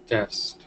Test.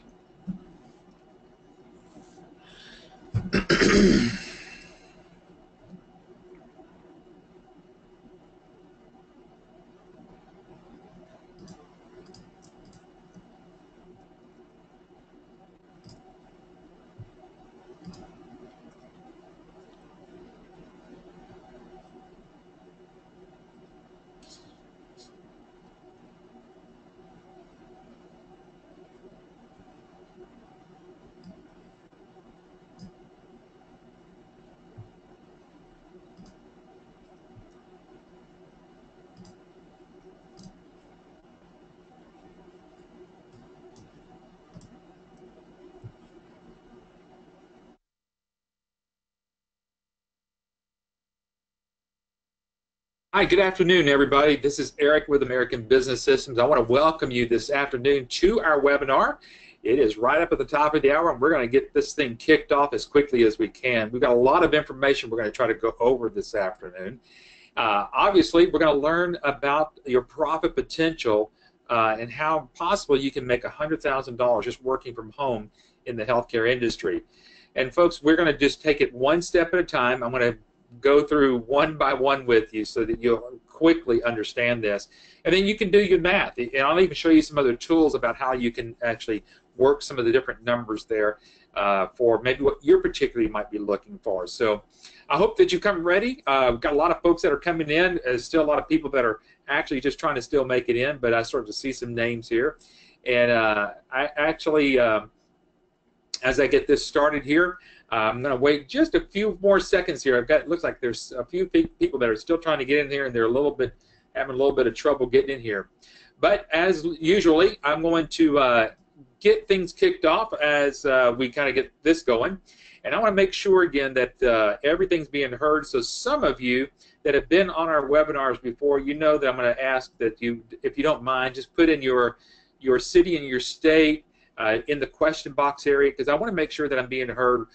Hi, good afternoon, everybody. This is Eric with American Business Systems. I want to welcome you this afternoon to our webinar. It is right up at the top of the hour, and we're going to get this thing kicked off as quickly as we can. We've got a lot of information we're going to try to go over this afternoon. Obviously, we're going to learn about your profit potential and how possible you can make $100,000 just working from home in the healthcare industry. And folks, we're going to just take it one step at a time. I'm going to go through one by one with you so that you'll quickly understand this. And then you can do your math. And I'll even show you some other tools about how you can actually work some of the different numbers there for maybe what you particularly might be looking for. So I hope that you come ready. We've got a lot of folks that are coming in. There's still a lot of people that are actually just trying to still make it in, but I start to see some names here. And I actually, as I get this started here, I'm going to wait just a few more seconds here. It looks like there's a few people that are still trying to get in here, and they're having a little bit of trouble getting in here. But as usually, I'm going to get things kicked off as we kind of get this going. And I want to make sure again that everything's being heard. So some of you that have been on our webinars before, you know that I'm going to ask that you, if you don't mind, just put in your city and your state in the question box area, because I want to make sure that I'm being heard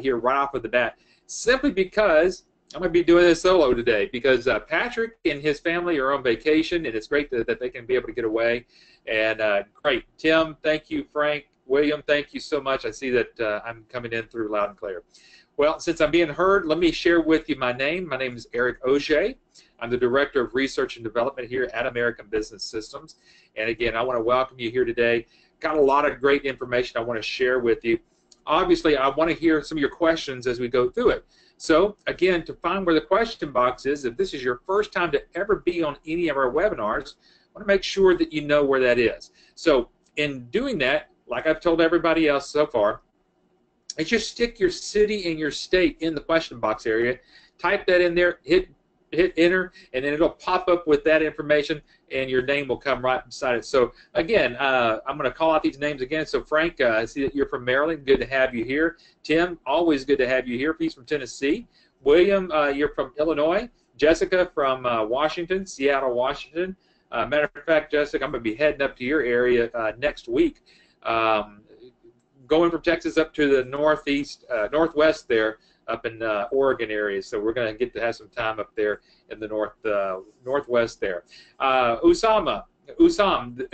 here right off of the bat, simply because I'm going to be doing this solo today, because Patrick and his family are on vacation, and it's great that they can be able to get away. And great. Tim, thank you. Frank, William, thank you so much. I see that I'm coming in through loud and clear. Well, since I'm being heard, let me share with you my name. My name is Eric Auger. I'm the Director of Research and Development here at American Business Systems. And again, I want to welcome you here today. Got a lot of great information I want to share with you. Obviously, I want to hear some of your questions as we go through it. So, again, to find where the question box is, if this is your first time to ever be on any of our webinars, I want to make sure that you know where that is. So, in doing that, like I've told everybody else so far, is just stick your city and your state in the question box area, type that in there, hit enter, and then it'll pop up with that information, and your name will come right beside it. So again, I'm going to call out these names again. So Frank, I see that you're from Maryland. Good to have you here. Tim, always good to have you here. He's from Tennessee. William, you're from Illinois. Jessica from Washington, Seattle, Washington. Matter of fact, Jessica, I'm going to be heading up to your area next week. Going from Texas up to the northwest there, up in Oregon area, so we're going to get to have some time up there in the northwest there. Usam,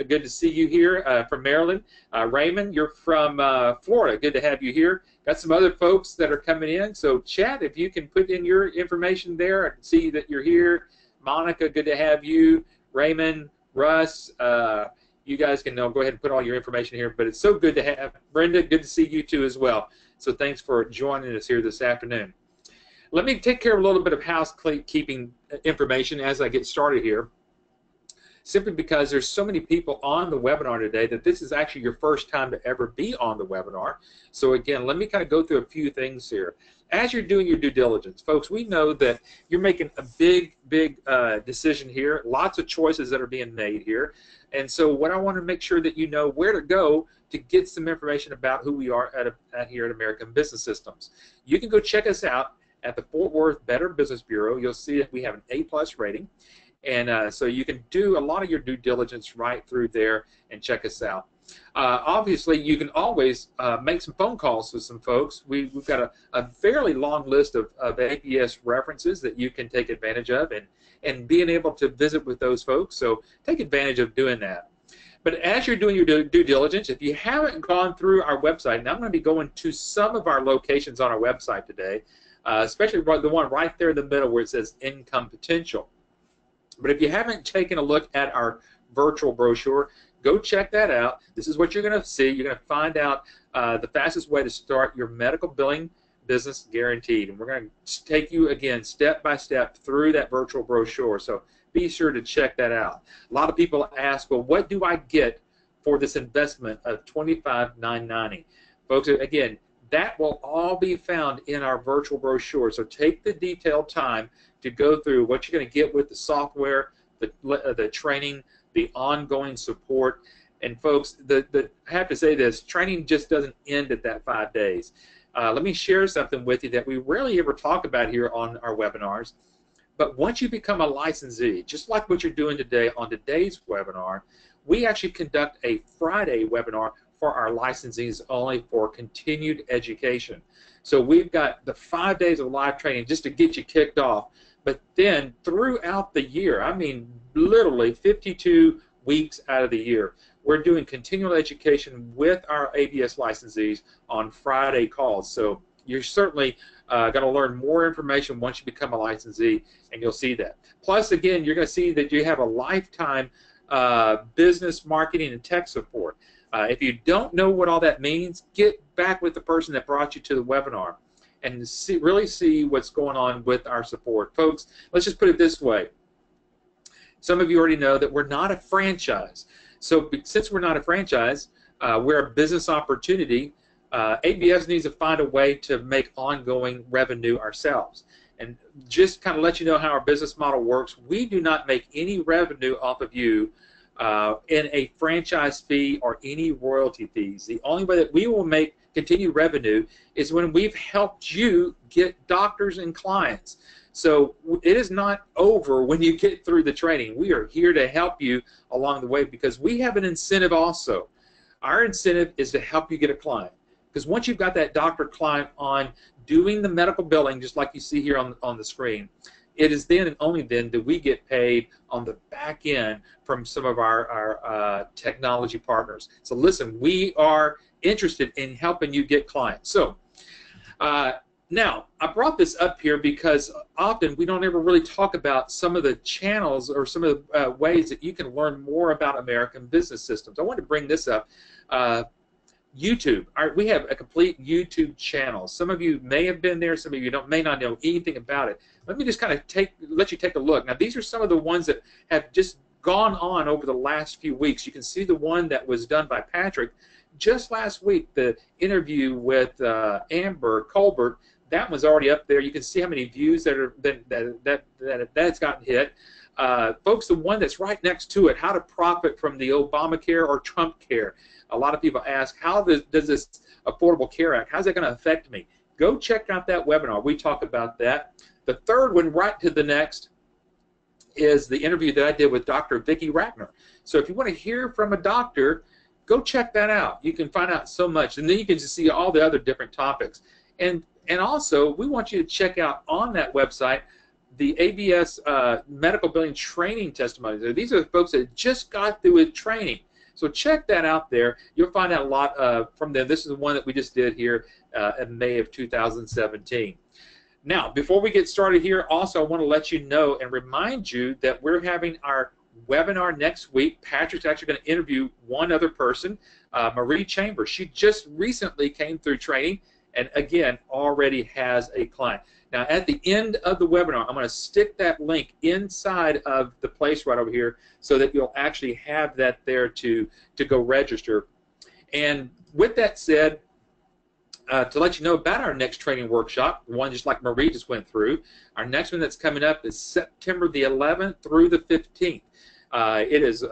good to see you here from Maryland. Raymond, you're from Florida. Good to have you here. Got some other folks that are coming in, so chat if you can put in your information there. I can see that you're here. Monica, good to have you. Raymond, Russ, you guys can go ahead and put all your information here, but it's so good to have. Brenda, good to see you too as well. So thanks for joining us here this afternoon. Let me take care of a little bit of housekeeping information as I get started here, simply because there's so many people on the webinar today that this is actually your first time to ever be on the webinar. So again, let me kind of go through a few things here. As you're doing your due diligence, folks, we know that you're making a big decision here, lots of choices that are being made here. And so what I want to make sure that you know where to go to get some information about who we are at here at American Business Systems. You can go check us out at the Fort Worth Better Business Bureau. You'll see that we have an A+ rating. And so you can do a lot of your due diligence right through there and check us out. Obviously, you can always make some phone calls with some folks. We've got a fairly long list of ABS references that you can take advantage of and being able to visit with those folks. So take advantage of doing that. But as you're doing your due diligence, if you haven't gone through our website, and I'm going to be going to some of our locations on our website today, especially the one right there in the middle where it says Income Potential. But if you haven't taken a look at our virtual brochure, go check that out. This is what you're going to see. You're going to find out the fastest way to start your medical billing business guaranteed. And we're going to take you, again, step by step through that virtual brochure. So be sure to check that out. A lot of people ask, well, what do I get for this investment of $25,990? Folks, again, that will all be found in our virtual brochure. So take the detailed time to go through what you're going to get with the software, the training, the ongoing support. And folks, I have to say this, training just doesn't end at that 5 days. Let me share something with you that we rarely ever talk about here on our webinars. But once you become a licensee, just like what you're doing today on today's webinar, we actually conduct a Friday webinar for our licensees only for continued education. So we've got the 5 days of live training just to get you kicked off. But then throughout the year, I mean literally 52 weeks out of the year, we're doing continual education with our ABS licensees on Friday calls. So you're certainly going to learn more information once you become a licensee, and you'll see that. Plus, again, you're going to see that you have a lifetime business, marketing, and tech support. If you don't know what all that means, get back with the person that brought you to the webinar and really see what's going on with our support. Folks, let's just put it this way. Some of you already know that we're not a franchise. So since we're not a franchise, we're a business opportunity. ABS needs to find a way to make ongoing revenue ourselves. And just kind of let you know how our business model works, we do not make any revenue off of you in a franchise fee or any royalty fees. The only way that we will make continued revenue is when we've helped you get doctors and clients. So it is not over when you get through the training. We are here to help you along the way because we have an incentive also. Our incentive is to help you get a client. Because once you've got that doctor client on doing the medical billing, just like you see here on the screen, it is then and only then that we get paid on the back end from some of our technology partners. So listen, we are interested in helping you get clients. So now, I brought this up here because often we don't ever really talk about some of the channels or some of the ways that you can learn more about American business systems. I want to bring this up. YouTube. We have a complete YouTube channel. Some of you may have been there. Some of you may not know anything about it. Let me just kind of let you take a look. Now, these are some of the ones that have just gone on over the last few weeks. You can see the one that was done by Patrick just last week, the interview with Amber Colbert. That one's already up there. You can see how many views that's gotten hit. Folks, the one that's right next to it, how to profit from the Obamacare or Trump care. A lot of people ask, how does this Affordable Care Act, how's that going to affect me? Go check out that webinar. We talk about that. The third one, right to the next, is the interview that I did with Dr. Vicki Ratner. So if you want to hear from a doctor, go check that out. You can find out so much, and then you can just see all the other different topics. And also, we want you to check out on that website the ABS medical billing training testimonies. These are the folks that just got through with training. So check that out there. You'll find out a lot from them. This is the one that we just did here in May of 2017. Now, before we get started here, also I want to let you know and remind you that we're having our webinar next week. Patrick's actually going to interview one other person, Marie Chambers. She just recently came through training and, again, already has a client. Now, at the end of the webinar, I'm going to stick that link inside of the place right over here so that you'll actually have that there to go register. And with that said, to let you know about our next training workshop, one just like Marie just went through, our next one that's coming up is September the 11th through the 15th. It is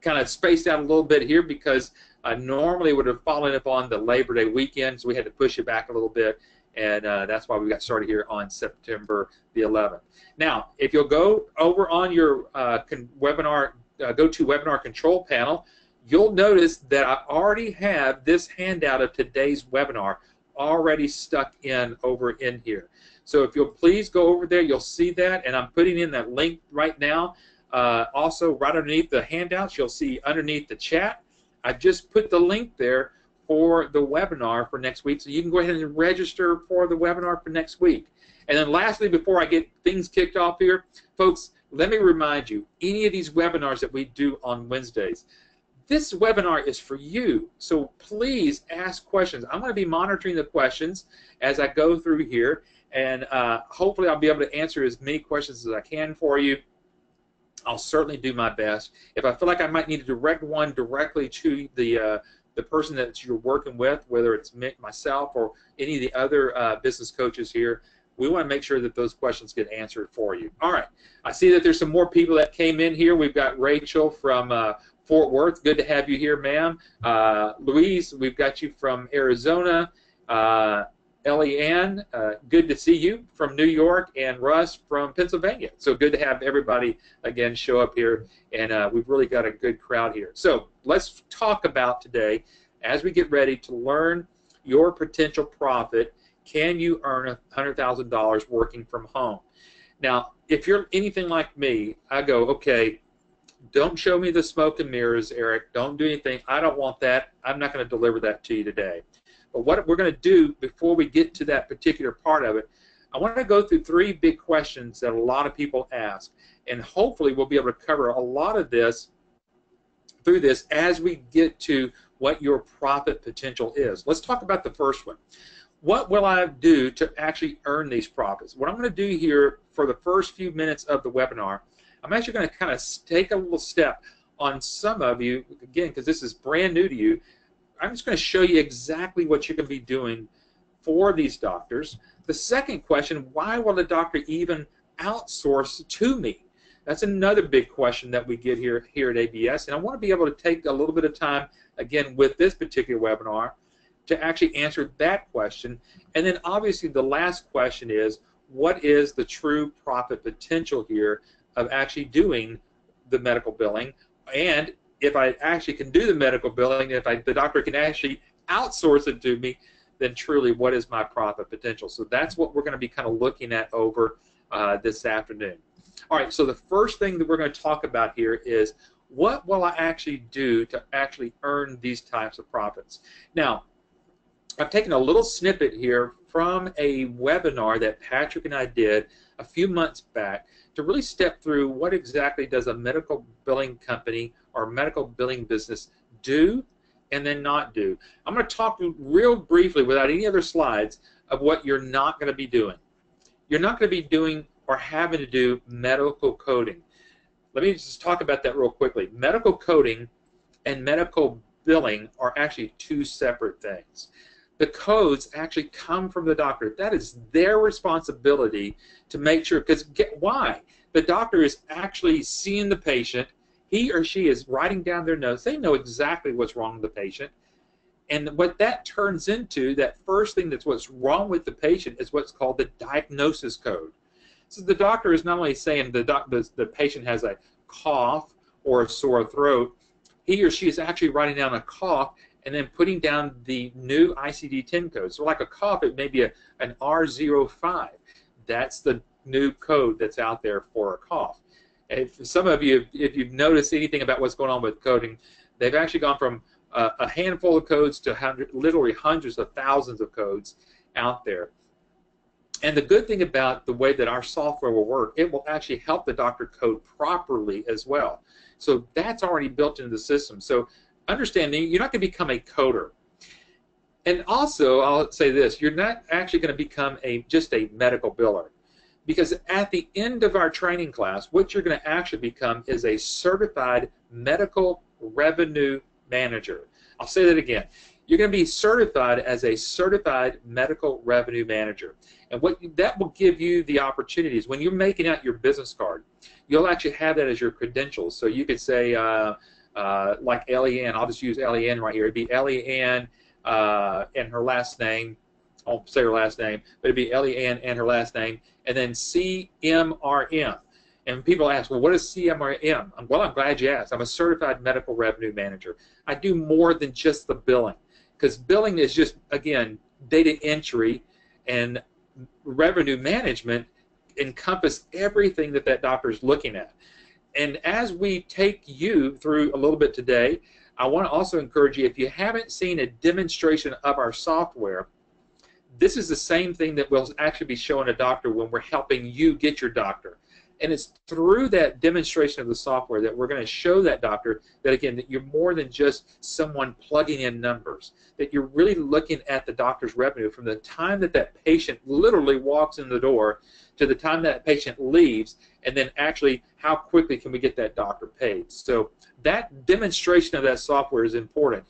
kind of spaced out a little bit here because normally it would have fallen upon the Labor Day weekend, so we had to push it back a little bit. And that's why we got started here on September the 11th. Now, if you'll go over on your webinar, GoToWebinar control panel, you'll notice that I already have this handout of today's webinar already stuck in over in here. So if you'll please go over there, you'll see that, and I'm putting in that link right now. Also, right underneath the handouts, you'll see underneath the chat, I just put the link there for the webinar for next week, so you can go ahead and register for the webinar for next week. And then lastly, before I get things kicked off here, folks, let me remind you, any of these webinars that we do on Wednesdays, this webinar is for you, so please ask questions. I'm going to be monitoring the questions as I go through here, and hopefully I'll be able to answer as many questions as I can for you. I'll certainly do my best. If I feel like I might need to direct one directly to the person that you're working with, whether it's myself or any of the other business coaches here, we want to make sure that those questions get answered for you. All right. I see that there's some more people that came in here. We've got Rachel from Fort Worth. Good to have you here, ma'am. Louise, we've got you from Arizona. Ellie Ann, good to see you from New York, and Russ from Pennsylvania. So good to have everybody again show up here, and we've really got a good crowd here. So let's talk about today, as we get ready to learn your potential profit. Can you earn $100,000 working from home? Now, if you're anything like me, I go, okay, don't show me the smoke and mirrors, Eric. Don't do anything. I don't want that. I'm not going to deliver that to you today. But what we're going to do before we get to that particular part of it, I want to go through 3 big questions that a lot of people ask, and hopefully we'll be able to cover a lot of this through this as we get to what your profit potential is. Let's talk about the first one. What will I do to actually earn these profits? What I'm going to do here for the first few minutes of the webinar, I'm actually going to kind of take a little step on some of you, again, because this is brand new to you. I'm just going to show you exactly what you're going to be doing for these doctors. The second question, why will the doctor even outsource to me? That's another big question that we get here at ABS, and I want to be able to take a little bit of time, again, with this particular webinar to actually answer that question. And then obviously the last question is, what is the true profit potential here of actually doing the medical billing? And if I actually can do the medical billing, if the doctor can actually outsource it to me, then truly what is my profit potential? So that's what we're going to be kind of looking at over this afternoon. All right, so the first thing that we're going to talk about here is, what will I actually do to actually earn these types of profits? Now, I've taken a little snippet here from a webinar that Patrick and I did a few months back to really step through what exactly does a medical billing company or medical billing business do and then not do. I'm going to talk real briefly, without any other slides, of what you're not going to be doing. You're not going to be doing or having to do medical coding. Let me just talk about that real quickly. Medical coding and medical billing are actually 2 separate things. The codes actually come from the doctor. That is their responsibility to make sure, because why? The doctor is actually seeing the patient. He or she is writing down their notes. They know exactly what's wrong with the patient. And what that turns into, that first thing that's what's wrong with the patient, is what's called the diagnosis code. So the doctor is not only saying the patient has a cough or a sore throat, he or she is actually writing down a cough and then putting down the new ICD-10 code. So like a cough, it may be an R05. That's the new code that's out there for a cough. If some of you, if you've noticed anything about what's going on with coding, they've actually gone from a handful of codes to literally hundreds of thousands of codes out there. And the good thing about the way that our software will work, it will actually help the doctor code properly as well. So that's already built into the system. So understanding, you're not going to become a coder. And also, I'll say this, you're not actually going to become just a medical biller. Because at the end of our training class, what you're going to actually become is a certified medical revenue manager. I'll say that again. You're going to be certified as a certified medical revenue manager. And what that will give you the opportunities, when you're making out your business card, you'll actually have that as your credentials. So you could say, like Ellie Ann, I'll just use Ellie Ann right here. It'd be Ellie Ann and her last name. I won't say her last name, but it'd be Ellie Ann and her last name, and then CMRM. And people ask, well, what is CMRM? Well, I'm glad you asked. I'm a certified medical revenue manager. I do more than just the billing, because billing is just, again, data entry, and revenue management encompass everything that doctor is looking at. And as we take you through a little bit today, I want to also encourage you, if you haven't seen a demonstration of our software, this is the same thing that we'll actually be showing a doctor when we're helping you get your doctor. And it's through that demonstration of the software that we're going to show that doctor that, again, that you're more than just someone plugging in numbers, that you're really looking at the doctor's revenue from the time that that patient literally walks in the door to the time that patient leaves, and then actually how quickly can we get that doctor paid. So that demonstration of that software is important.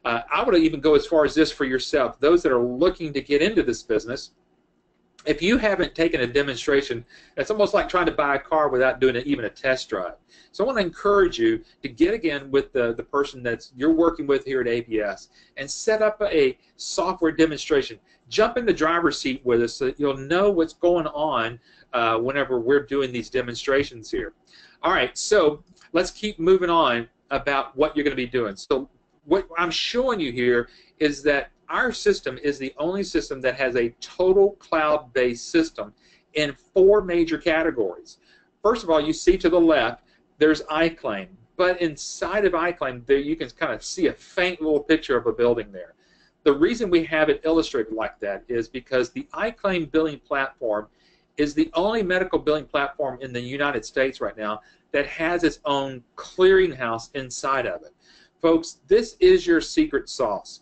I would even go as far as this for yourself. Those that are looking to get into this business, if you haven't taken a demonstration, it's almost like trying to buy a car without doing even a test drive. So I want to encourage you to get again with the person that you're working with here at ABS and set up a software demonstration. Jump in the driver's seat with us so that you'll know what's going on whenever we're doing these demonstrations here. All right, so let's keep moving on about what you're going to be doing. So what I'm showing you here is that our system is the only system that has a total cloud-based system in 4 major categories. First of all, you see to the left, there's iClaim. But inside of iClaim, there you can kind of see a faint little picture of a building there. The reason we have it illustrated like that is because the iClaim billing platform is the only medical billing platform in the United States right now that has its own clearinghouse inside of it. Folks, this is your secret sauce.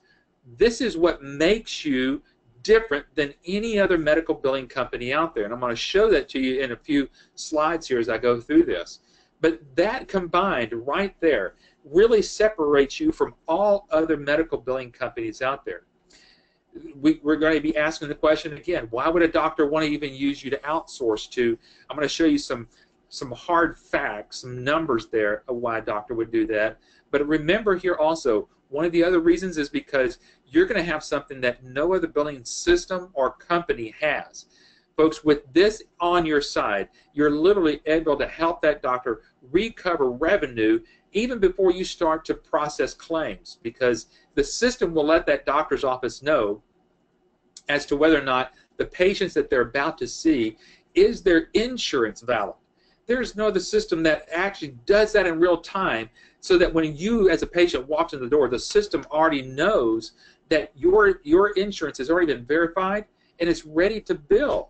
This is what makes you different than any other medical billing company out there. And I'm going to show that to you in a few slides here as I go through this. But that combined right there really separates you from all other medical billing companies out there. We're going to be asking the question again, why would a doctor want to even use you to outsource to? I'm going to show you some hard facts, some numbers there of why a doctor would do that. But remember here also, one of the other reasons is because you're going to have something that no other billing system or company has. Folks, with this on your side, you're literally able to help that doctor recover revenue even before you start to process claims, because the system will let that doctor's office know as to whether or not the patients that they're about to see, is their insurance valid. There's no other system that actually does that in real time, so that when you as a patient walks in the door, the system already knows that your insurance has already been verified and it's ready to bill.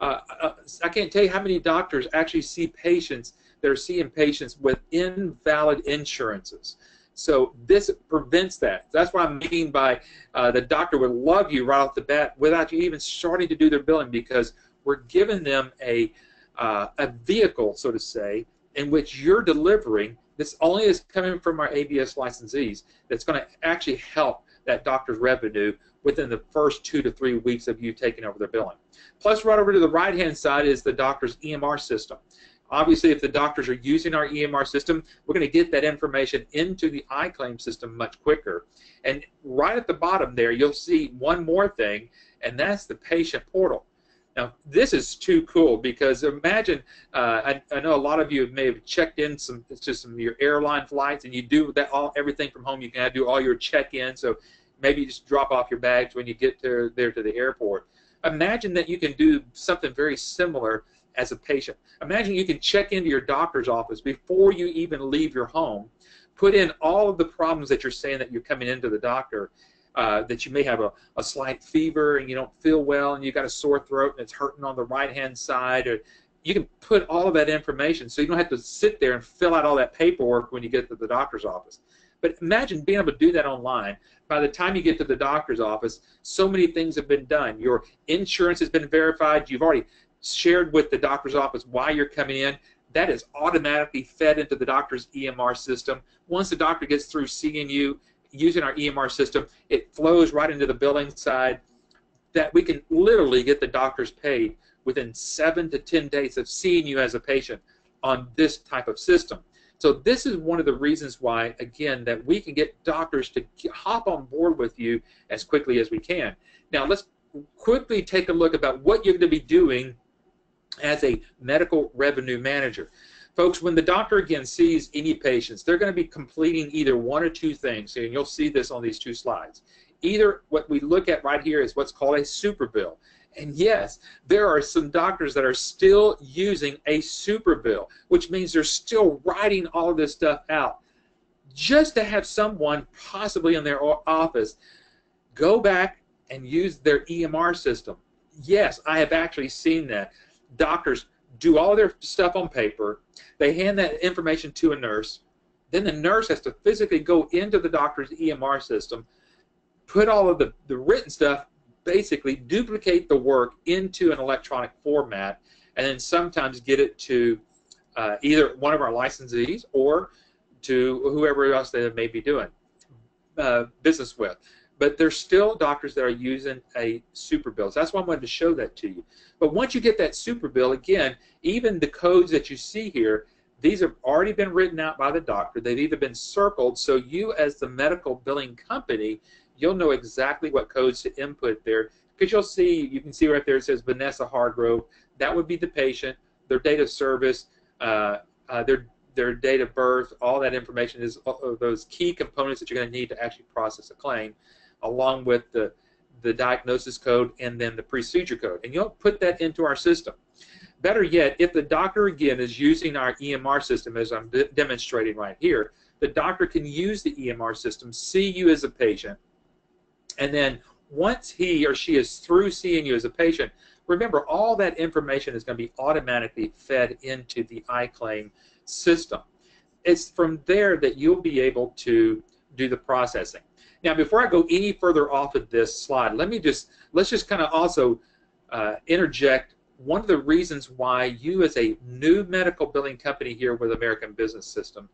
I can't tell you how many doctors actually see patients that are seeing patients with invalid insurances. So this prevents that. That's what I mean by the doctor would love you right off the bat without you even starting to do their billing, because we're giving them a vehicle, so to say, in which you're delivering. This only is coming from our ABS licensees. That's going to actually help that doctor's revenue within the first 2 to 3 weeks of you taking over their billing. Plus, right over to the right-hand side is the doctor's EMR system. Obviously, if the doctors are using our EMR system, we're going to get that information into the iClaim system much quicker. And right at the bottom there, you'll see one more thing, and that's the patient portal. Now, this is too cool, because imagine, I know a lot of you may have checked in some of your airline flights, and you do that everything from home. You can do all your check-in, so maybe you just drop off your bags when you get there to the airport. Imagine that you can do something very similar as a patient. Imagine you can check into your doctor's office before you even leave your home, put in all of the problems that you're saying that you're coming into the doctor, that you may have a slight fever and you don't feel well and you got a sore throat and it's hurting on the right-hand side. Or you can put all of that information so you don't have to sit there and fill out all that paperwork when you get to the doctor's office. But imagine being able to do that online. By the time you get to the doctor's office, so many things have been done. Your insurance has been verified. You've already shared with the doctor's office why you're coming in. That is automatically fed into the doctor's EMR system. Once the doctor gets through seeing you using our EMR system, it flows right into the billing side, that we can literally get the doctors paid within 7 to 10 days of seeing you as a patient on this type of system. So this is one of the reasons why, again, that we can get doctors to hop on board with you as quickly as we can. Now let's quickly take a look about what you're going to be doing as a medical revenue manager. Folks, when the doctor, again, sees any patients, they're going to be completing either one or two things, and you'll see this on these two slides. Either what we look at right here is what's called a super bill, And yes, there are some doctors that are still using a super bill, which means they're still writing all of this stuff out just to have someone possibly in their office go back and use their EMR system. Yes, I have actually seen that. Doctors do all their stuff on paper. They hand that information to a nurse. Then the nurse has to physically go into the doctor's EMR system, put all of the written stuff, basically duplicate the work into an electronic format, and then sometimes get it to either one of our licensees or to whoever else they may be doing business with. But there's still doctors that are using a super bill. So that's why I wanted to show that to you. But once you get that super bill, again, even the codes that you see here, these have already been written out by the doctor. They've either been circled, so you as the medical billing company, you'll know exactly what codes to input there. Because you can see right there it says Vanessa Hargrove. That would be the patient, their date of service, their date of birth. All that information is those key components that you're going to need to actually process a claim, along with the diagnosis code and then the procedure code. And you'll put that into our system. Better yet, if the doctor, again, is using our EMR system, as I'm demonstrating right here, the doctor can use the EMR system, see you as a patient, and then once he or she is through seeing you as a patient, remember, all that information is going to be automatically fed into the iClaim system. It's from there that you'll be able to do the processing. Now, before I go any further off of this slide, let's just kind of also interject one of the reasons why you, as a new medical billing company here with American Business System,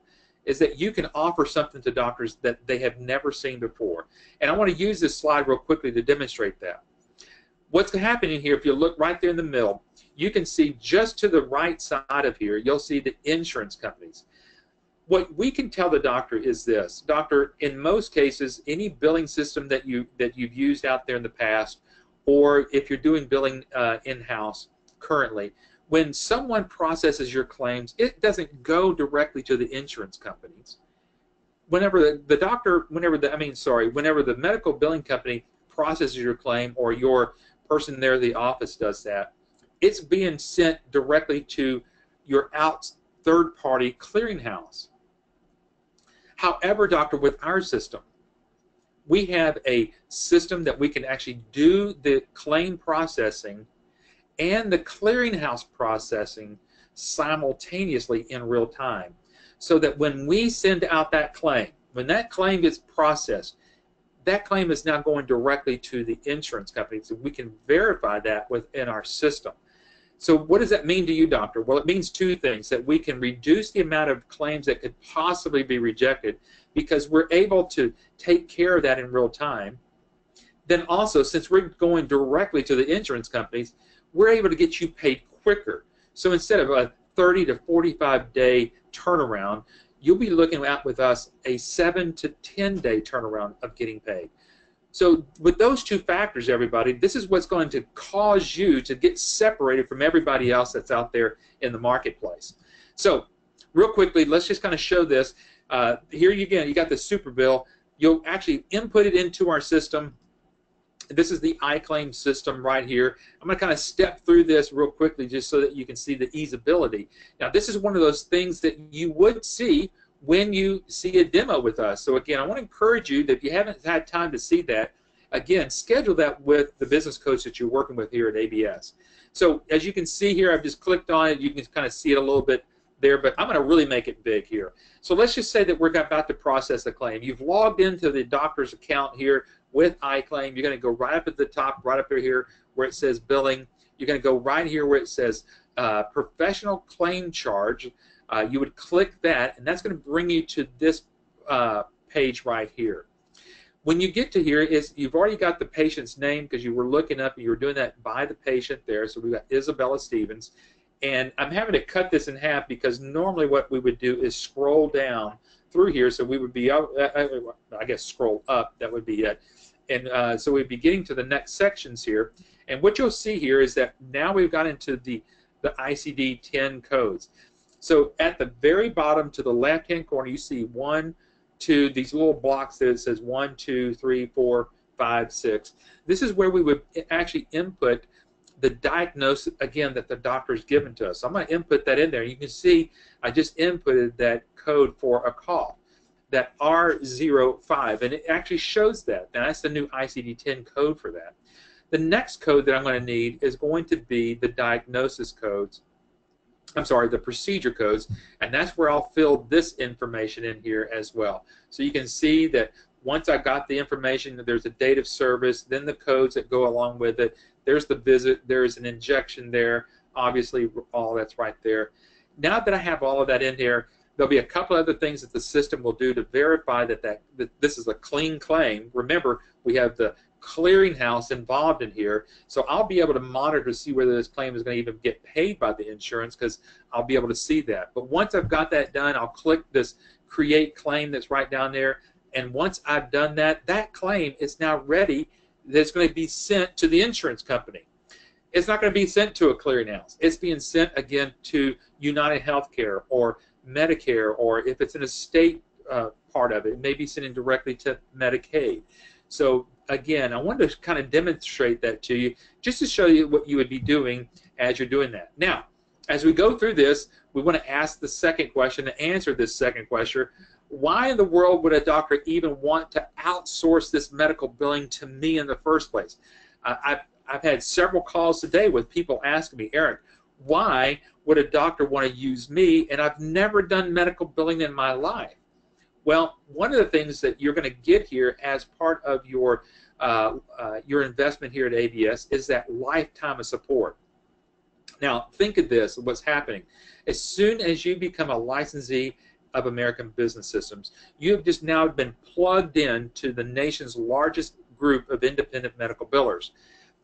is that you can offer something to doctors that they have never seen before. And I want to use this slide real quickly to demonstrate that. What's happening here, if you look right there in the middle, you can see just to the right side of here, you'll see the insurance companies. What we can tell the doctor is this: doctor, in most cases, any billing system that you've used out there in the past, or if you're doing billing in-house currently, when someone processes your claims, it doesn't go directly to the insurance companies. Whenever whenever the medical billing company processes your claim, or your person there at the office does that, it's being sent directly to your third-party clearinghouse. However, doctor, with our system, we have a system that we can actually do the claim processing and the clearinghouse processing simultaneously in real time, so that when we send out that claim, when that claim gets processed, that claim is now going directly to the insurance company, so we can verify that within our system. So what does that mean to you, doctor? Well, it means two things: that we can reduce the amount of claims that could possibly be rejected, because we're able to take care of that in real time. Then also, since we're going directly to the insurance companies, we're able to get you paid quicker. So instead of a 30 to 45 day turnaround, you'll be looking at with us a 7 to 10 day turnaround of getting paid. So with those two factors, everybody, this is what's going to cause you to get separated from everybody else that's out there in the marketplace. So real quickly, let's just kind of show this. Here again, you got the super bill. You'll actually input it into our system. This is the iClaim system right here. I'm going to kind of step through this real quickly just so that you can see the easeability. Now, this is one of those things that you would see when you see a demo with us. So again, I want to encourage you that if you haven't had time to see that, again, schedule that with the business coach that you're working with here at ABS. So as you can see here, I've just clicked on it. You can kind of see it a little bit there, but I'm going to really make it big here. So let's just say that we're about to process a claim. You've logged into the doctor's account here with iClaim. You're going to go right up at the top, right up here where it says billing. You're going to go right here where it says professional claim charge. You would click that, and that's going to bring you to this page right here. When you get to here, you've already got the patient's name because you were looking up and you were doing that by the patient there. So we've got Isabella Stevens. And I'm having to cut this in half because normally what we would do is scroll down through here. So we would be, I guess, scroll up. That would be it. And so we'd be getting to the next sections here. And what you'll see here is that now we've got into the ICD-10 codes. So at the very bottom to the left-hand corner, you see 1, 2, these little blocks that it says 1, 2, 3, 4, 5, 6. This is where we would actually input the diagnosis, again, that the doctor's given to us. So I'm going to input that in there. You can see I just inputted that code for a call, that R05, and it actually shows that. Now, that's the new ICD-10 code for that. The next code that I'm going to need is going to be the diagnosis codes. I'm sorry, the procedure codes, and that's where I'll fill this information in here as well. So you can see that once I got the information, there's a date of service, then the codes that go along with it. There's the visit, there's an injection there, obviously all that's right there. Now that I have all of that in here, there'll be a couple other things that the system will do to verify that this is a clean claim. Remember, we have the clearinghouse involved in here, so I'll be able to monitor to see whether this claim is going to even get paid by the insurance, because I'll be able to see that. But once I've got that done, I'll click this create claim that's right down there, and once I've done that, that claim is now ready. That's going to be sent to the insurance company. It's not going to be sent to a clearinghouse. It's being sent again to United Healthcare or Medicare, or if it's in a state part of it, it may be sending directly to Medicaid. So again, I wanted to kind of demonstrate that to you, just to show you what you would be doing as you're doing that. Now, as we go through this, we want to ask the second question, to answer this second question. Why in the world would a doctor even want to outsource this medical billing to me in the first place? I've had several calls today with people asking me, Eric, why would a doctor want to use me, and I've never done medical billing in my life? Well, one of the things that you're going to get here as part of your investment here at ABS is that lifetime of support. Now, think of this, what's happening. As soon as you become a licensee of American Business Systems, you have just now been plugged in to the nation's largest group of independent medical billers,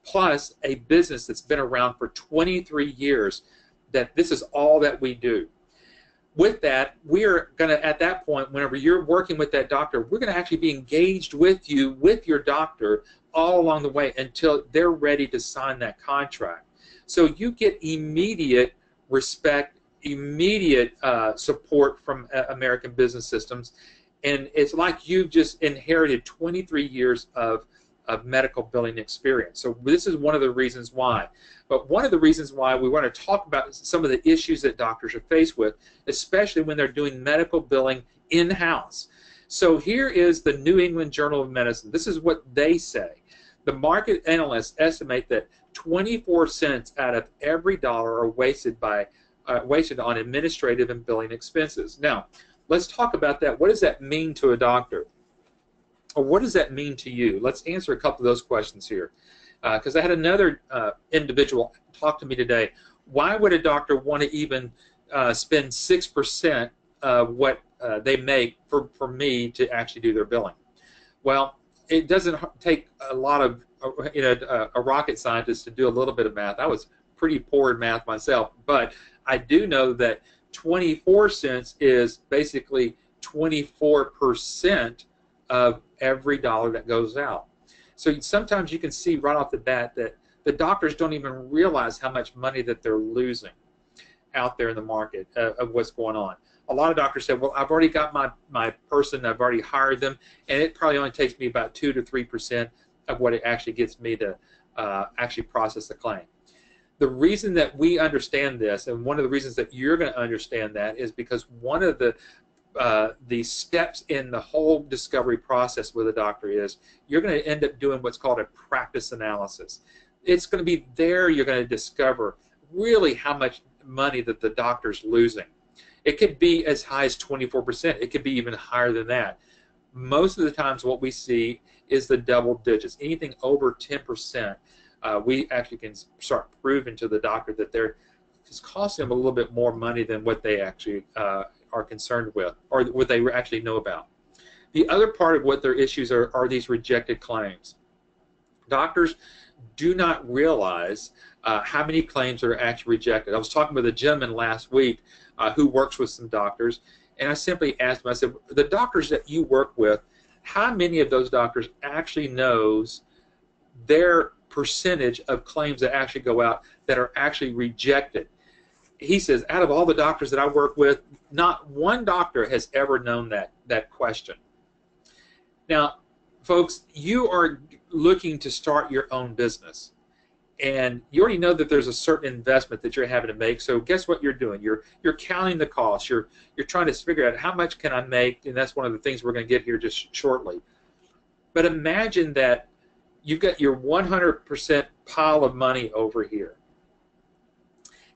plus a business that's been around for 23 years, that this is all that we do. With that, we are going to, at that point, whenever you're working with that doctor, we're going to actually be engaged with you, with your doctor, all along the way until they're ready to sign that contract. So you get immediate respect, immediate support from American Business Systems, and it's like you've just inherited 23 years of medical billing experience. So this is one of the reasons why. But one of the reasons why we want to talk about some of the issues that doctors are faced with, especially when they're doing medical billing in-house. So here is the New England Journal of Medicine. This is what they say. The market analysts estimate that 24 cents out of every dollar are wasted on administrative and billing expenses. Now, let's talk about that. What does that mean to a doctor? Or what does that mean to you? Let's answer a couple of those questions here. Because I had another individual talk to me today. Why would a doctor want to even spend 6% of what they make for me to actually do their billing? Well, it doesn't take a lot of, a rocket scientist to do a little bit of math. I was pretty poor in math myself, but I do know that 24 cents is basically 24% of every dollar that goes out. So sometimes you can see right off the bat that the doctors don't even realize how much money that they're losing out there in the market of what's going on. A lot of doctors say, well, I've already got my person, I've already hired them, and it probably only takes me about 2 to 3% of what it actually gets me to actually process the claim. The reason that we understand this, and one of the reasons that you're going to understand that, is because one of the steps in the whole discovery process with a doctor is you're going to end up doing what's called a practice analysis. It's going to be there you're going to discover really how much money that the doctor's losing. It could be as high as 24%. It could be even higher than that. Most of the times what we see is the double digits. Anything over 10%, we actually can start proving to the doctor that it's costing them a little bit more money than what they actually are concerned with, or what they actually know about. The other part of what their issues are these rejected claims. Doctors do not realize how many claims are actually rejected. I was talking with a gentleman last week who works with some doctors, and I simply asked him, I said, the doctors that you work with, how many of those doctors actually knows their percentage of claims that actually go out that are actually rejected? He says, out of all the doctors that I work with, not one doctor has ever known that question. Now, folks, you are looking to start your own business. and you already know that there's a certain investment that you're having to make. So guess what you're doing? You're counting the costs. You're trying to figure out how much can I make, and that's one of the things we're going to get here just shortly. But imagine that you've got your 100% pile of money over here,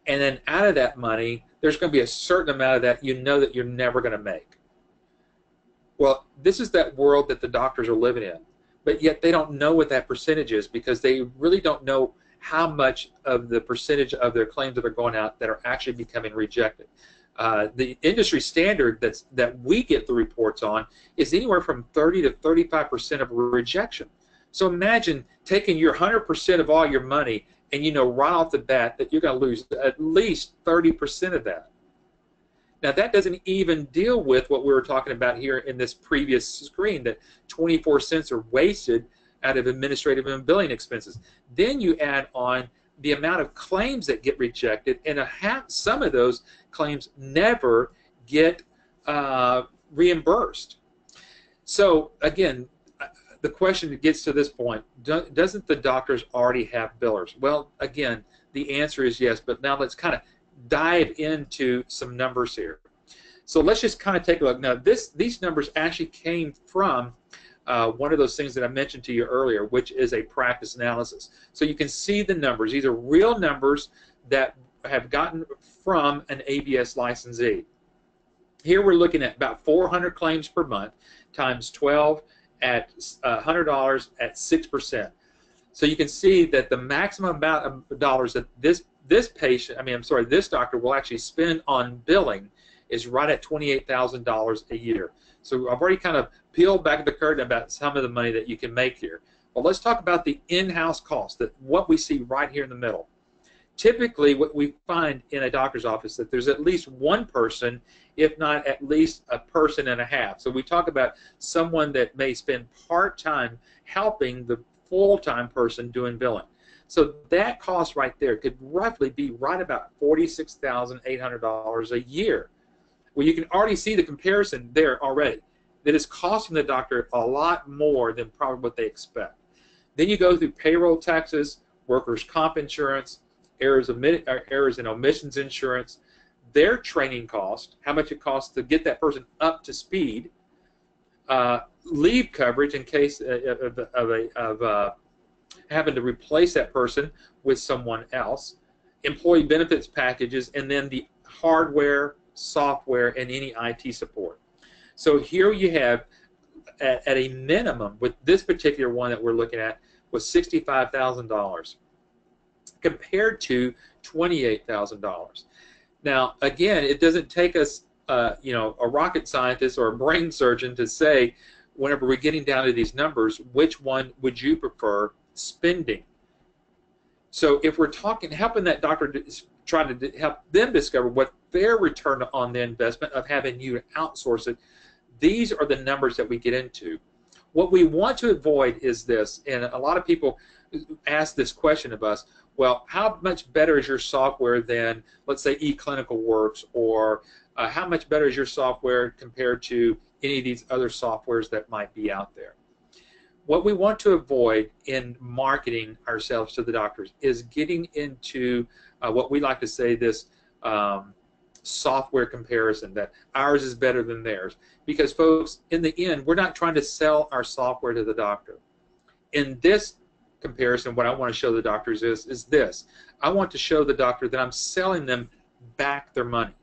and then out of that money, there's going to be a certain amount of that you know that you're never going to make. Well, this is that world that the doctors are living in, but yet they don't know what that percentage is because they really don't know how much of the percentage of their claims that are going out that are actually becoming rejected. The industry standard that we get the reports on is anywhere from 30 to 35% of rejection. So imagine taking your 100% of all your money and you know right off the bat that you're going to lose at least 30% of that. Now that doesn't even deal with what we were talking about here in this previous screen, that 24 cents are wasted out of administrative and billing expenses. Then you add on the amount of claims that get rejected, and some of those claims never get reimbursed. So again, the question gets to this point, doesn't the doctors already have billers? Well, again, the answer is yes, but now let's kind of dive into some numbers here. So let's just kind of take a look. Now these numbers actually came from one of those things that I mentioned to you earlier, which is a practice analysis. So you can see the numbers. These are real numbers that have gotten from an ABS licensee. Here we're looking at about 400 claims per month times 12 at $100 at 6%. So you can see that the maximum amount of dollars that this doctor will actually spend on billing is right at $28,000 a year. So I've already kind of peeled back the curtain about some of the money that you can make here. Well, let's talk about the in-house cost, that what we see right here in the middle. Typically, what we find in a doctor's office that there's at least one person, if not at least a person and a half. So we talk about someone that may spend part-time helping the full-time person doing billing. So that cost right there could roughly be right about $46,800 a year. Well, you can already see the comparison there already. That is costing the doctor a lot more than probably what they expect. Then you go through payroll taxes, workers' comp insurance, errors and omissions insurance, their training cost, how much it costs to get that person up to speed, leave coverage in case of having to replace that person with someone else, employee benefits packages, and then the hardware, software, and any IT support. So here you have, at a minimum, with this particular one that we're looking at, was $65,000 compared to $28,000. Now, again, it doesn't take us, a rocket scientist or a brain surgeon to say, whenever we're getting down to these numbers, which one would you prefer spending? So if we're helping that doctor trying to help them discover what their return on the investment of having you outsource it, these are the numbers that we get into. What we want to avoid is this, and a lot of people ask this question of us, well, how much better is your software than, let's say, eClinicalWorks, or how much better is your software compared to any of these other softwares that might be out there? What we want to avoid in marketing ourselves to the doctors is getting into what we like to say, this software comparison, that ours is better than theirs. Because, folks, in the end, we're not trying to sell our software to the doctor. In this comparison, what I want to show the doctors is this. I want to show the doctor that I'm selling them back their money.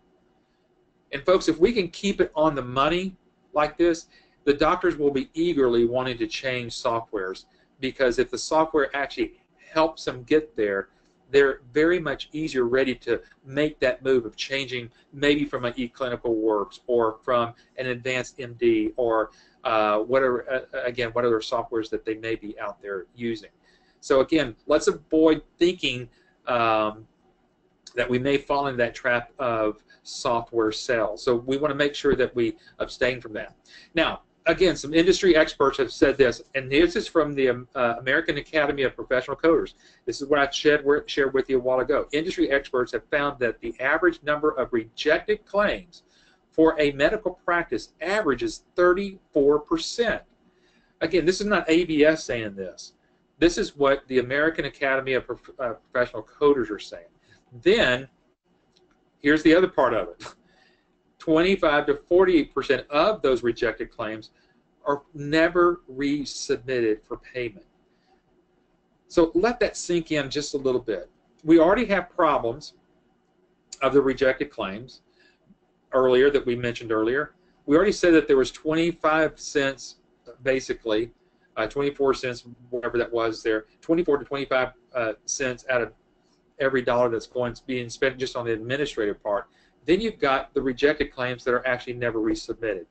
And, folks, if we can keep it on the money like this, the doctors will be eagerly wanting to change softwares, because if the software actually helps them get there, they're very much easier ready to make that move of changing, maybe from an eClinicalWorks or from an Advanced MD or whatever, again, what other softwares that they may be out there using. So again, let's avoid thinking that we may fall into that trap of software sales. So we want to make sure that we abstain from that. Now, again, some industry experts have said this, and this is from the American Academy of Professional Coders. This is what I shared with you a while ago. Industry experts have found that the average number of rejected claims for a medical practice averages 34%. Again, this is not ABS saying this. This is what the American Academy of Professional Coders are saying. Then, here's the other part of it. 25 to 48% of those rejected claims are never resubmitted for payment. So let that sink in just a little bit. We already have problems of the rejected claims earlier that we mentioned earlier. We already said that there was 25 cents, basically, 24 cents, whatever that was there, 24 to 25 cents out of every dollar that's being spent just on the administrative part. Then you've got the rejected claims that are actually never resubmitted.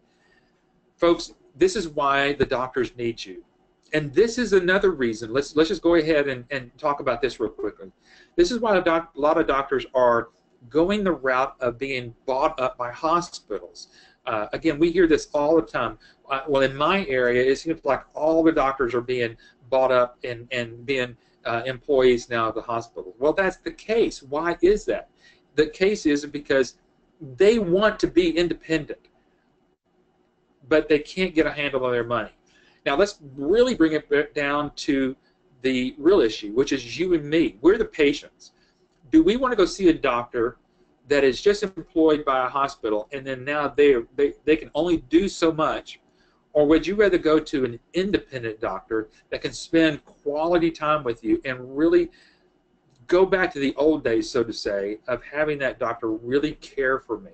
Folks, this is why the doctors need you. And this is another reason. Let's just go ahead and talk about this real quickly. This is why a lot of doctors are going the route of being bought up by hospitals. Again, we hear this all the time. Well, in my area, it seems like all the doctors are being bought up and being employees now of the hospital. Well, that's the case. Why is that? The case is because they want to be independent, but they can't get a handle on their money. Now, let's really bring it down to the real issue, which is you and me. We're the patients. Do we want to go see a doctor that is just employed by a hospital and then now they can only do so much? Or would you rather go to an independent doctor that can spend quality time with you and really go back to the old days, so to say, of having that doctor really care for me?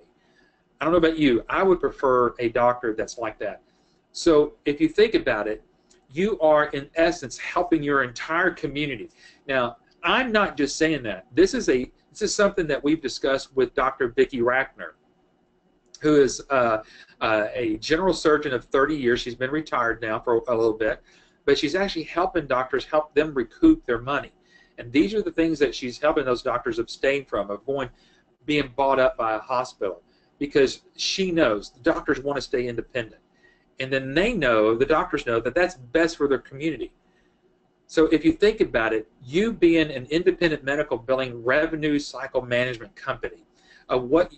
I don't know about you. I would prefer a doctor that's like that. So if you think about it, you are in essence helping your entire community. Now, I'm not just saying that. This is something that we've discussed with Dr. Vicki Rackner, who is a general surgeon of 30 years. She's been retired now for a little bit, but she's actually helping doctors, help them recoup their money. And these are the things that she's helping those doctors abstain from, of being bought up by a hospital, because she knows the doctors want to stay independent. And then the doctors know that that's best for their community. So if you think about it, you being an independent medical billing revenue cycle management company,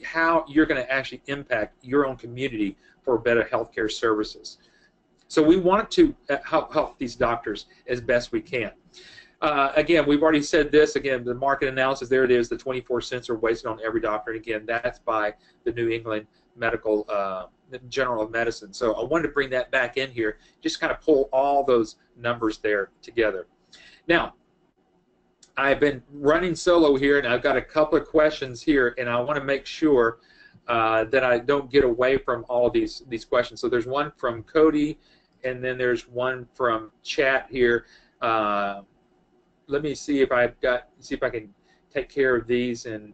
how you're going to actually impact your own community for better healthcare services. So we want to help these doctors as best we can. Again, we've already said this. Again, the market analysis, there it is, the 24 cents are wasted on every doctor. And again, that's by the New England Medical Journal of Medicine. So I wanted to bring that back in here, just kind of pull all those numbers there together. Now, I've been running solo here, and I've got a couple of questions here, and I want to make sure that I don't get away from all these questions. So there's one from Cody, and then there's one from chat here. Let me see if I can take care of these and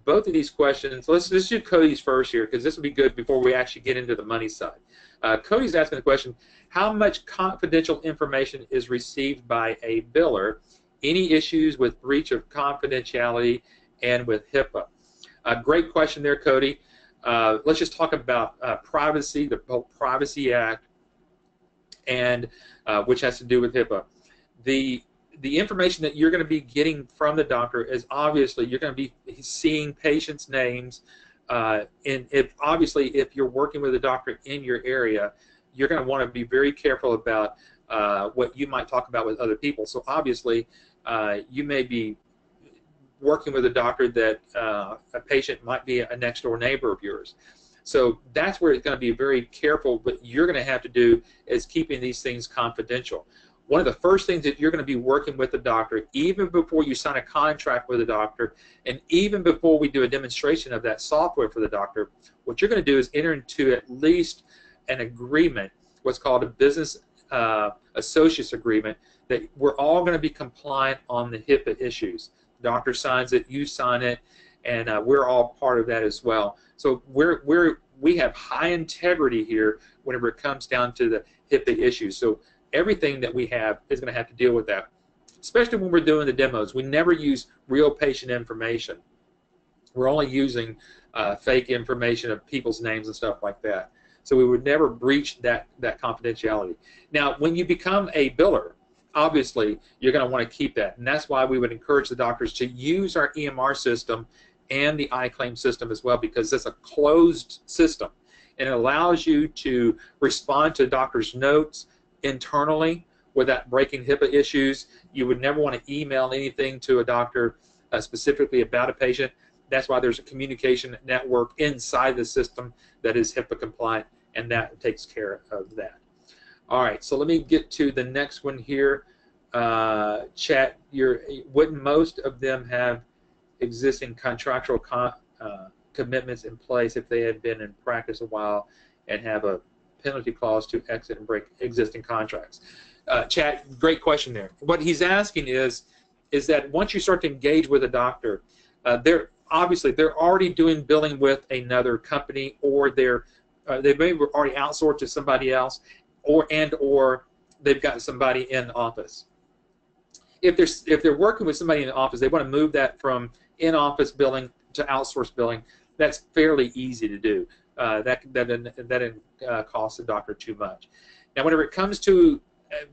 both of these questions. Let's do Cody's first here, because this will be good before we actually get into the money side. Cody's asking the question: how much confidential information is received by a biller? Any issues with breach of confidentiality and with HIPAA? Great question there, Cody. Let's just talk about privacy, the whole Privacy Act, and which has to do with HIPAA. The information that you're going to be getting from the doctor is obviously you're going to be seeing patients' names, and if you're working with a doctor in your area, you're going to want to be very careful about what you might talk about with other people. So obviously, you may be working with a doctor that a patient might be a next-door neighbor of yours. So that's where it's going to be very careful. What you're going to have to do is keeping these things confidential. One of the first things that you're going to be working with the doctor, even before you sign a contract with a doctor, and even before we do a demonstration of that software for the doctor, what you're going to do is enter into at least an agreement, what's called a business associates agreement, that we're all going to be compliant on the HIPAA issues. The doctor signs it, you sign it, and we're all part of that as well. So we have high integrity here whenever it comes down to the HIPAA issues. So everything that we have is going to have to deal with that, especially when we're doing the demos. We never use real patient information. We're only using fake information of people's names and stuff like that. So we would never breach that confidentiality. Now, when you become a biller, obviously you're going to want to keep that, and that's why we would encourage the doctors to use our EMR system and the iClaim system as well, because it's a closed system, and it allows you to respond to doctors' notes internally without breaking HIPAA issues. You would never want to email anything to a doctor specifically about a patient. That's why there's a communication network inside the system that is HIPAA compliant, and that takes care of that. All right, so let me get to the next one here. Chat, wouldn't most of them have existing contractual commitments in place if they had been in practice a while and have a penalty clause to exit and break existing contracts? Chat, great question there. What he's asking is that once you start to engage with a doctor, they're already doing billing with another company, or they may already outsourced to somebody else, or they've got somebody in office. If they're working with somebody in the office, they want to move that from in-office billing to outsource billing. That's fairly easy to do. That didn't cost the doctor too much. Now, whenever it comes to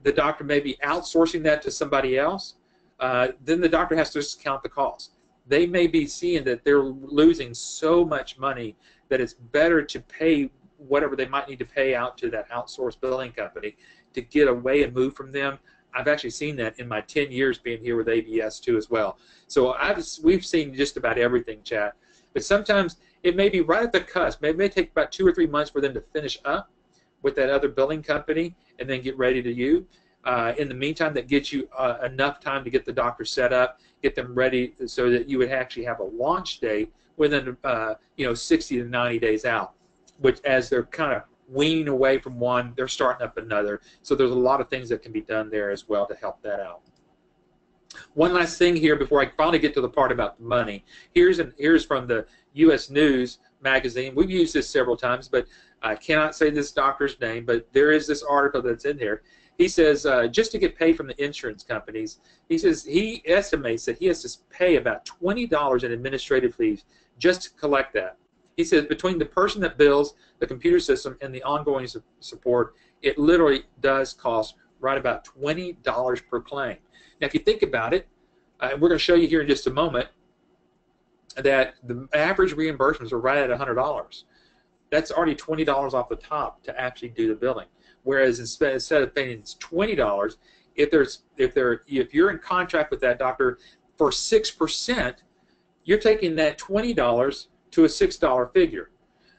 the doctor maybe outsourcing that to somebody else, then the doctor has to discount the cost. They may be seeing that they're losing so much money that it's better to pay whatever they might need to pay out to that outsourced billing company to get away and move from them. I've actually seen that in my 10 years being here with ABS too as well. So we've seen just about everything, chat. But sometimes it may be right at the cusp. It may take about 2 or 3 months for them to finish up with that other billing company and then get ready to you. In the meantime, that gets you enough time to get the doctor set up, get them ready so that you would actually have a launch date within 60 to 90 days out, which as they're kind of weaning away from one, they're starting up another. So there's a lot of things that can be done there as well to help that out. One last thing here before I finally get to the part about the money. Here's from the U.S. News magazine. We've used this several times, but I cannot say this doctor's name, but there is this article that's in there. He says just to get paid from the insurance companies, he says he estimates that he has to pay about $20 in administrative fees just to collect that. He says between the person that bills, the computer system, and the ongoing support, it literally does cost right about $20 per claim. Now, if you think about it, we're going to show you here in just a moment that the average reimbursements are right at $100. That's already $20 off the top to actually do the billing. Whereas instead of paying $20, if you're in contract with that doctor for 6%, you're taking that $20 to a $6 figure.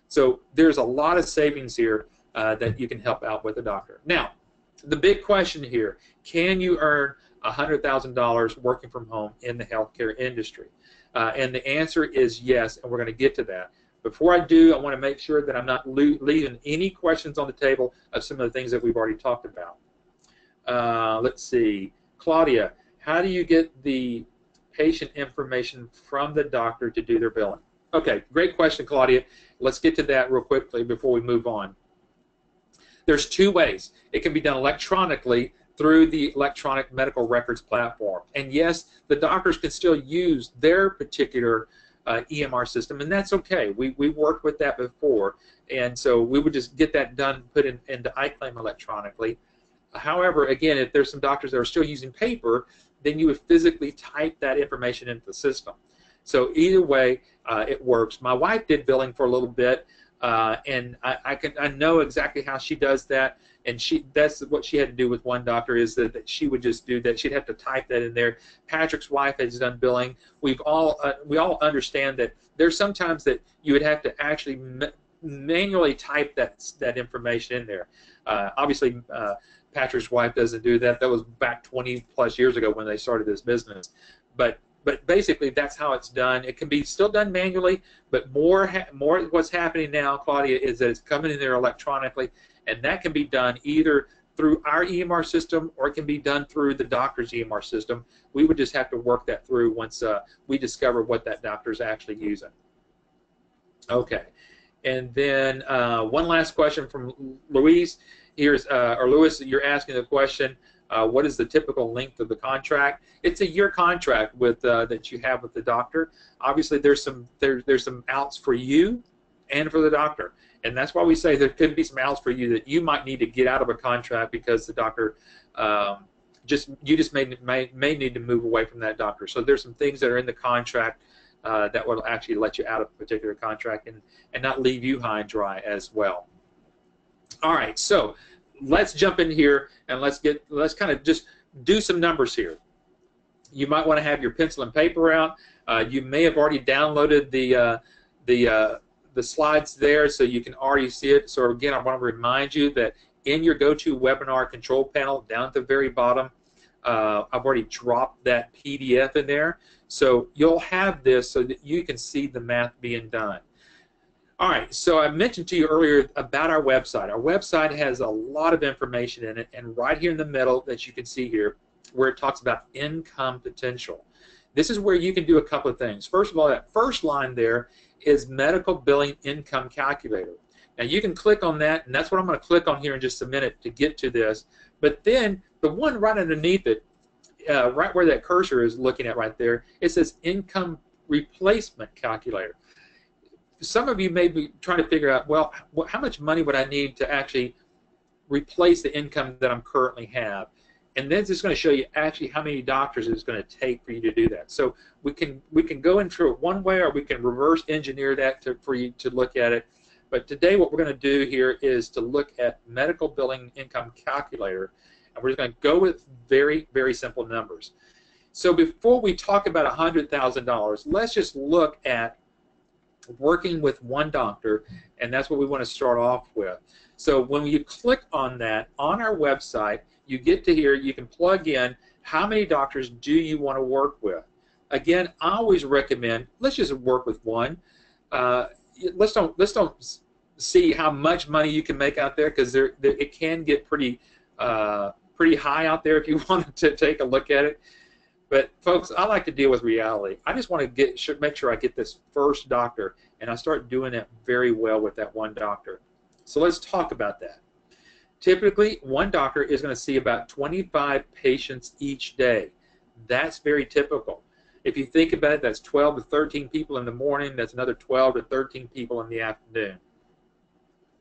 So there's a lot of savings here that you can help out with a doctor. Now, the big question here, can you earn $100,000 working from home in the healthcare industry? And the answer is yes, and we're going to get to that. Before I do, I want to make sure that I'm not leaving any questions on the table of some of the things that we've already talked about. Let's see. Claudia, how do you get the patient information from the doctor to do their billing? Okay, great question, Claudia. Let's get to that real quickly before we move on. There's 2 ways. It can be done electronically through the electronic medical records platform. And yes, the doctors can still use their particular EMR system, and that's okay. We've worked with that before, and so we would just get that done, put into iClaim electronically. However, again, if there's some doctors that are still using paper, then you would physically type that information into the system. So either way, it works. My wife did billing for a little bit, and I know exactly how she does that. And that's what she had to do with one doctor, is that she would just do that. She'd have to type that in there. Patrick's wife has done billing. We all understand that there's sometimes that you would have to actually manually type that information in there. Obviously, Patrick's wife doesn't do that. That was back 20 plus years ago when they started this business. But basically, that's how it's done. It can be still done manually, but more what's happening now, Claudia, is that it's coming in there electronically, and that can be done either through our EMR system or it can be done through the doctor's EMR system. We would just have to work that through once we discover what that doctor's actually using. Okay, and then one last question from Louise. Louis, you're asking the question. What is the typical length of the contract? It's a year contract with that you have with the doctor. Obviously, there's some outs for you and for the doctor, and that's why we say there could be some outs for you that you might need to get out of a contract because the doctor you just may need to move away from that doctor. So there's some things that are in the contract that will actually let you out of a particular contract and not leave you high and dry as well. All right, so let's jump in here and let's kind of just do some numbers here. You might want to have your pencil and paper out. You may have already downloaded the slides there, so you can already see it. So again, I want to remind you that in your GoToWebinar control panel down at the very bottom, I've already dropped that PDF in there. So you'll have this so that you can see the math being done. All right, so I mentioned to you earlier about our website. Our website has a lot of information in it, and right here in the middle that you can see here, where it talks about income potential. This is where you can do a couple of things. First of all, that first line there is medical billing income calculator. Now you can click on that, and that's what I'm going to click on here in just a minute to get to this. But then the one right underneath it, right where that cursor is looking at right there, it says income replacement calculator. Some of you may be trying to figure out, well, how much money would I need to actually replace the income that I'm currently have? And then it's just going to show you actually how many doctors it's going to take for you to do that. So we can go into it one way, or we can reverse engineer that for you to look at it. But today what we're going to do here is to look at medical billing income calculator, and we're just going to go with very, very simple numbers. So before we talk about $100,000, let's just look at working with one doctor, and that's what we want to start off with. So when you click on that on our website, you get to here, you can plug in how many doctors do you want to work with. Again, I always recommend let's just work with one. Let's don't see how much money you can make out there, because it can get pretty high out there if you wanted to take a look at it. But folks, I like to deal with reality. I just want to make sure I get this first doctor, and I start doing it very well with that one doctor. So let's talk about that. Typically, one doctor is going to see about 25 patients each day. That's very typical. If you think about it, that's 12 to 13 people in the morning. That's another 12 to 13 people in the afternoon.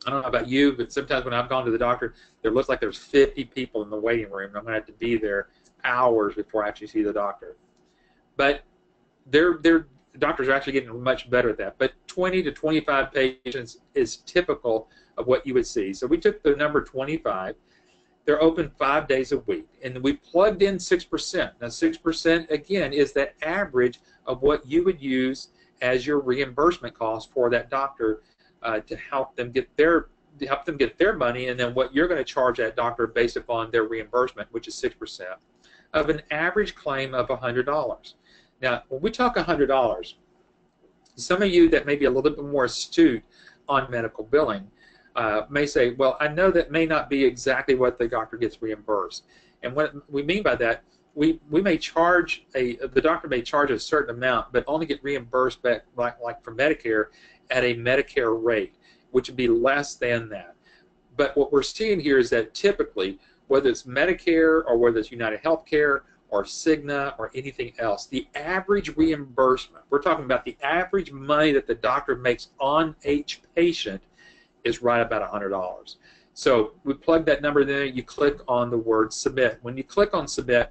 I don't know about you, but sometimes when I've gone to the doctor, there looks like there's 50 people in the waiting room, and I'm going to have to be there hours before I actually see the doctor. But doctors are actually getting much better at that. But 20 to 25 patients is typical of what you would see. So we took the number 25. They're open 5 days a week, and we plugged in 6%. Now 6% again is that average of what you would use as your reimbursement cost for that doctor to help them get their money, and then what you're going to charge that doctor based upon their reimbursement, which is 6% of an average claim of $100. Now, when we talk $100, some of you that may be a little bit more astute on medical billing may say, well, I know that may not be exactly what the doctor gets reimbursed. And what we mean by that, we may charge the doctor may charge a certain amount, but only get reimbursed back like for Medicare at a Medicare rate, which would be less than that. But what we're seeing here is that typically, whether it's Medicare or whether it's United Healthcare or Cigna or anything else, the average reimbursement, we're talking about the average money that the doctor makes on each patient, is right about $100. So we plug that number there, you click on the word submit. When you click on submit,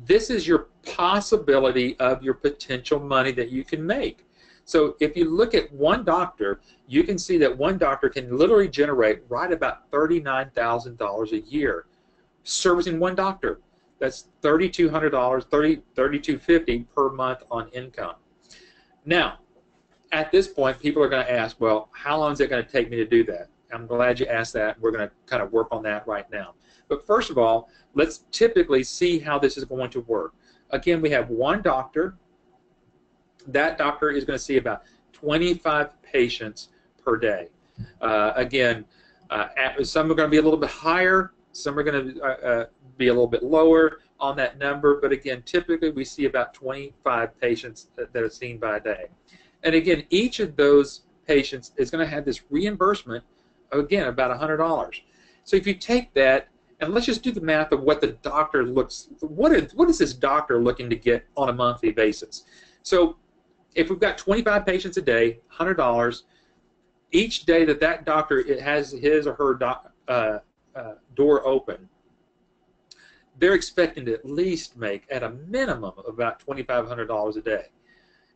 this is your possibility of your potential money that you can make. So if you look at one doctor, you can see that one doctor can literally generate right about $39,000 a year servicing one doctor. That's $3,200, $3,250 per month on income. Now, at this point, people are going to ask, well, how long is it going to take me to do that? I'm glad you asked that. We're going to kind of work on that right now. But first of all, let's typically see how this is going to work. Again, we have one doctor. That doctor is going to see about 25 patients per day. Again, some are going to be a little bit higher, some are going to be a little bit lower on that number, but again, typically we see about 25 patients that are seen by a day. And again, each of those patients is going to have this reimbursement, again, about $100. So if you take that, and let's just do the math of what the doctor looks, what is this doctor looking to get on a monthly basis? So if we've got 25 patients a day, $100, each day that doctor has his or her door open, they're expecting to at least make, at a minimum, about $2,500 a day.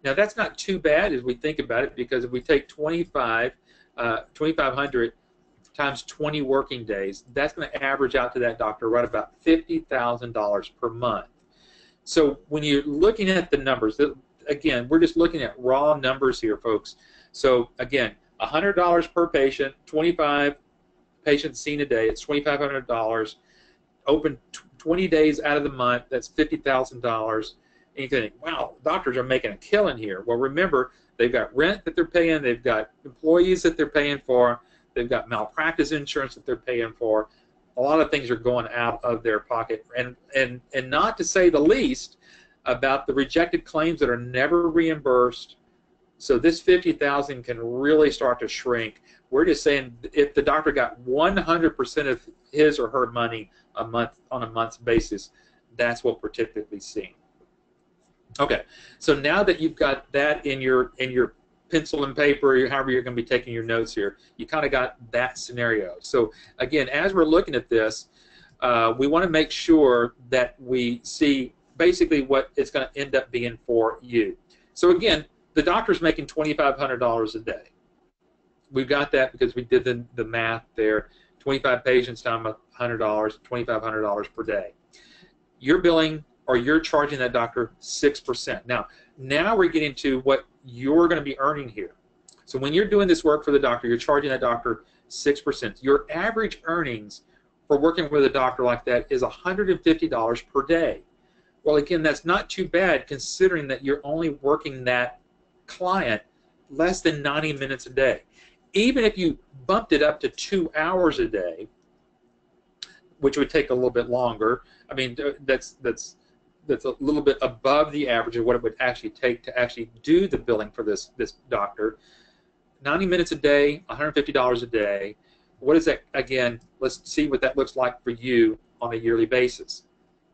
Now that's not too bad as we think about it, because if we take 2,500 times 20 working days, that's going to average out to that doctor right about $50,000 per month. So when you're looking at the numbers, again, we're just looking at raw numbers here, folks. So again, $100 per patient, 25 patients seen a day, it's $2,500. Open 20 days out of the month, that's $50,000. And you think, wow, doctors are making a killing here. Well, remember, they've got rent that they're paying, they've got employees that they're paying for, they've got malpractice insurance that they're paying for. A lot of things are going out of their pocket, and not to say the least about the rejected claims that are never reimbursed. So this $50,000 can really start to shrink. We're just saying if the doctor got 100% of his or her money a month on a month's basis, that's what we're typically seeing. Okay, so now that you've got that in your pencil and paper, or however you're going to be taking your notes here, you kind of got that scenario. So again, as we're looking at this, we want to make sure that we see basically what it's going to end up being for you. So again, the doctor's making $2,500 a day. We've got that because we did the math there. 25 patients times $100, $2,500 per day. You're billing, or you're charging that doctor 6%. Now we're getting to what you're going to be earning here. So when you're doing this work for the doctor, you're charging that doctor 6%. Your average earnings for working with a doctor like that is $150 per day. Well, again, that's not too bad considering that you're only working that client less than 90 minutes a day. Even if you bumped it up to 2 hours a day, which would take a little bit longer, I mean, that's a little bit above the average of what it would actually take to actually do the billing for this doctor. 90 minutes a day, $150 a day. What is that? Again, let's see what that looks like for you on a yearly basis.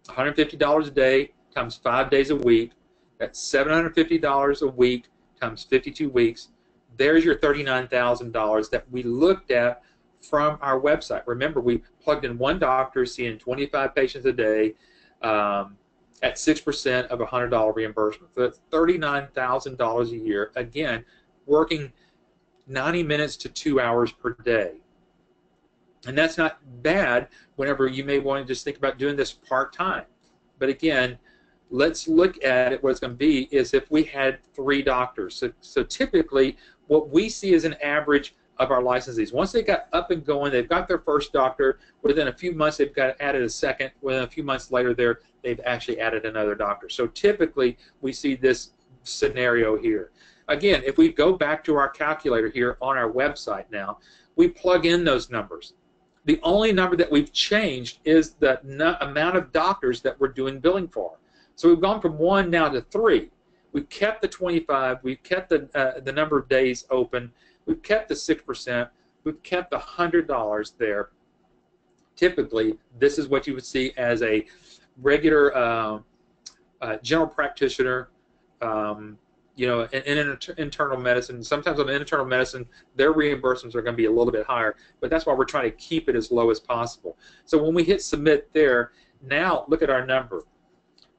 $150 a day times 5 days a week. That's $750 a week times 52 weeks. There's your $39,000 that we looked at from our website. Remember, we plugged in one doctor seeing 25 patients a day at 6% of a $100 reimbursement. So that's $39,000 a year. Again, working 90 minutes to 2 hours per day. And that's not bad whenever you may want to just think about doing this part-time. But again, let's look at it. What it's going to be is if we had 3 doctors. So typically, what we see is an average of our licensees. Once they got up and going, they've got their first doctor. Within a few months, they've got added a second. Within a few months later, they've actually added another doctor. So typically, we see this scenario here. Again, if we go back to our calculator here on our website now, we plug in those numbers. The only number that we've changed is the amount of doctors that we're doing billing for. So we've gone from 1 now to 3. We've kept the 25. We've kept the number of days open. We've kept the 6%. We've kept the $100 there. Typically, this is what you would see as a regular general practitioner, you know, in internal medicine. Sometimes on internal medicine, their reimbursements are going to be a little bit higher, but that's why we're trying to keep it as low as possible. So when we hit submit there, now look at our number.